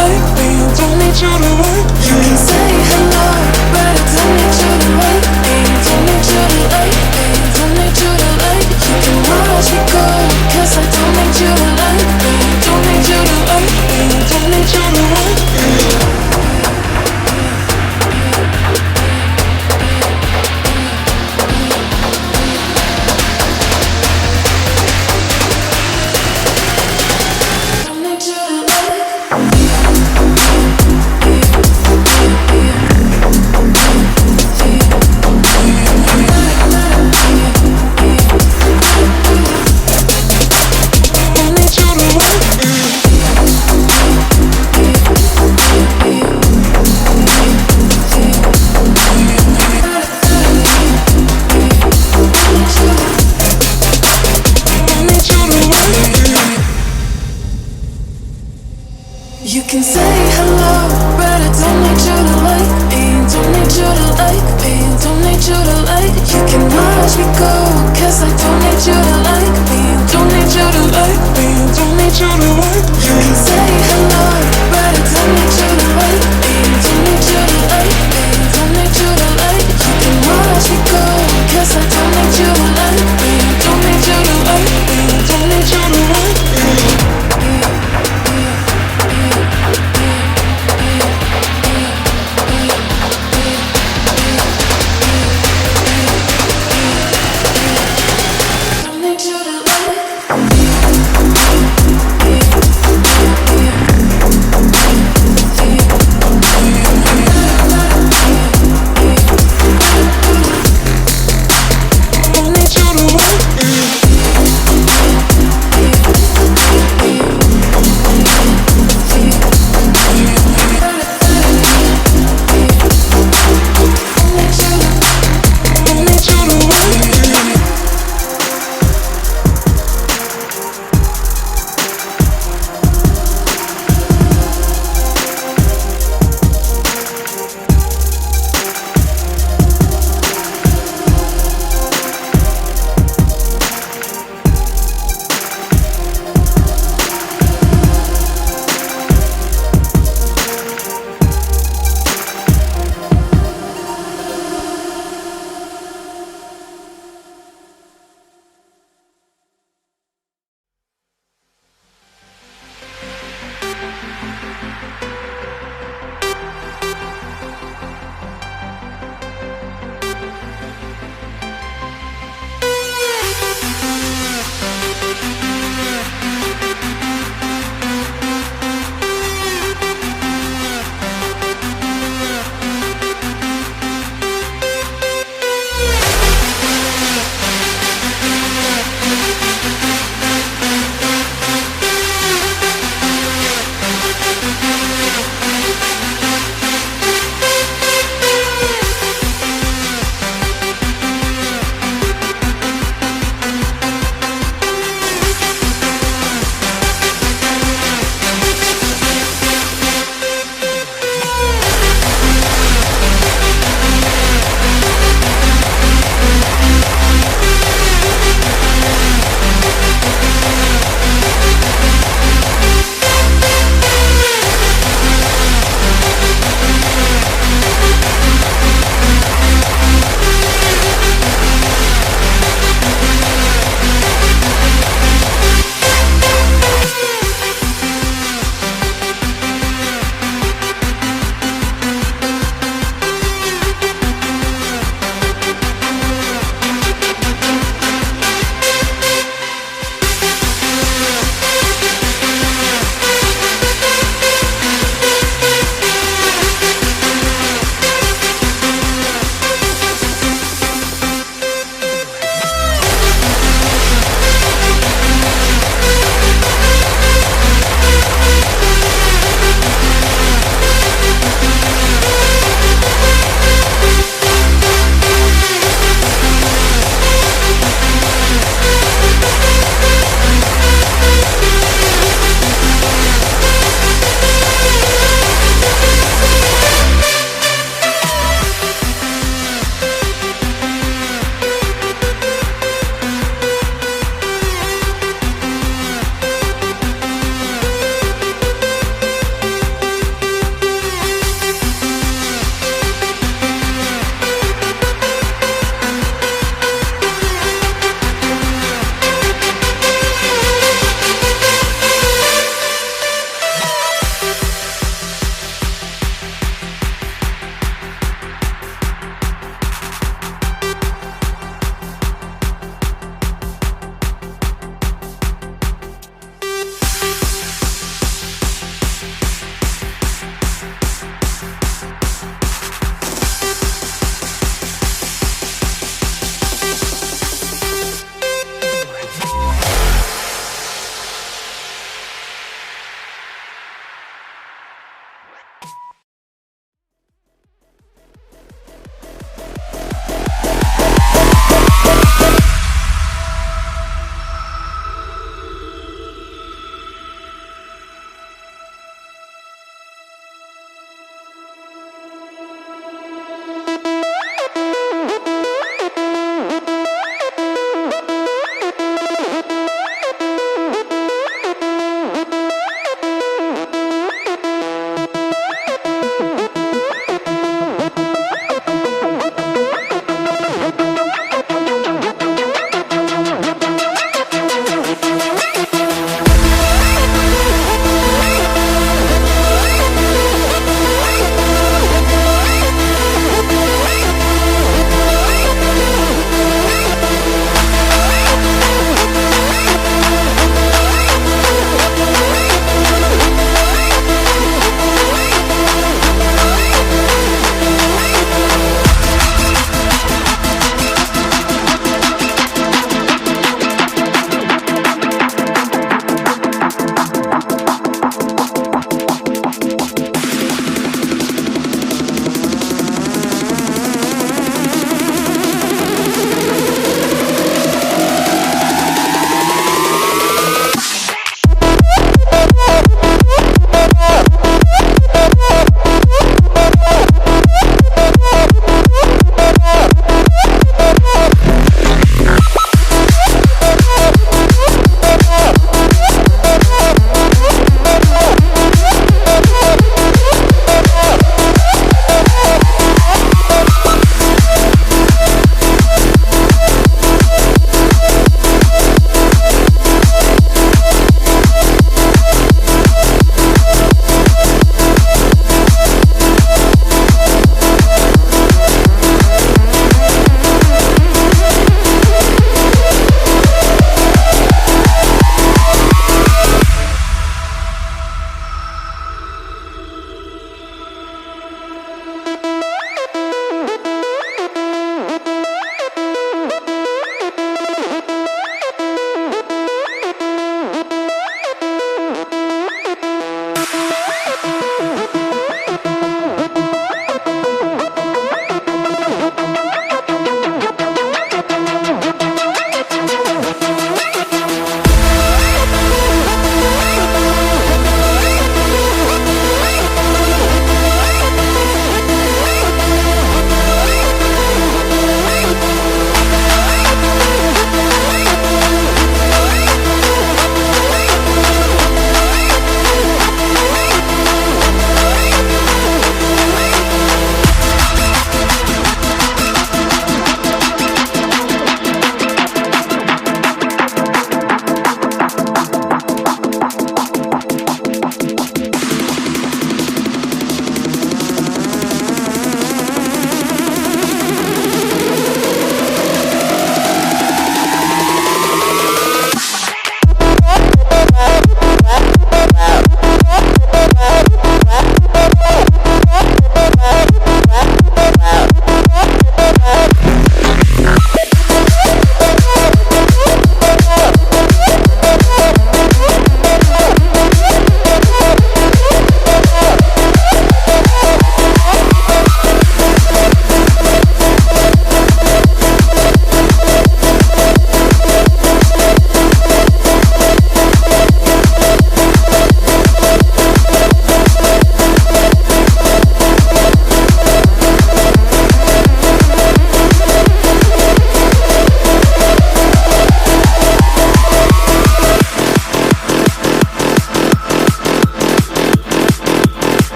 like me. Don't need you to like me. You can say hello, but I don't need you to like me. Don't need you to like me. Don't need you to like me. You can watch me go, 'cause I don't need you to like me. Don't need you to like me. Don't need you to like me. You can say hello, but I don't need you to like me. Don't need you to like me. Don't need you to like me. You can watch me go, 'cause I don't need you to like me. Don't need you to like me. Don't need you to like me. You can say hello, but I don't need you to like me. Don't need you to like me. Don't need you to like me. You can watch me go, 'cause I don't need you to like me. Don't need you to like me. Don't need you to like me.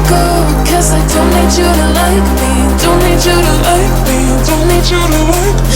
go, 'cause I don't need you to like me. Don't need you to like me. Don't need you to like me.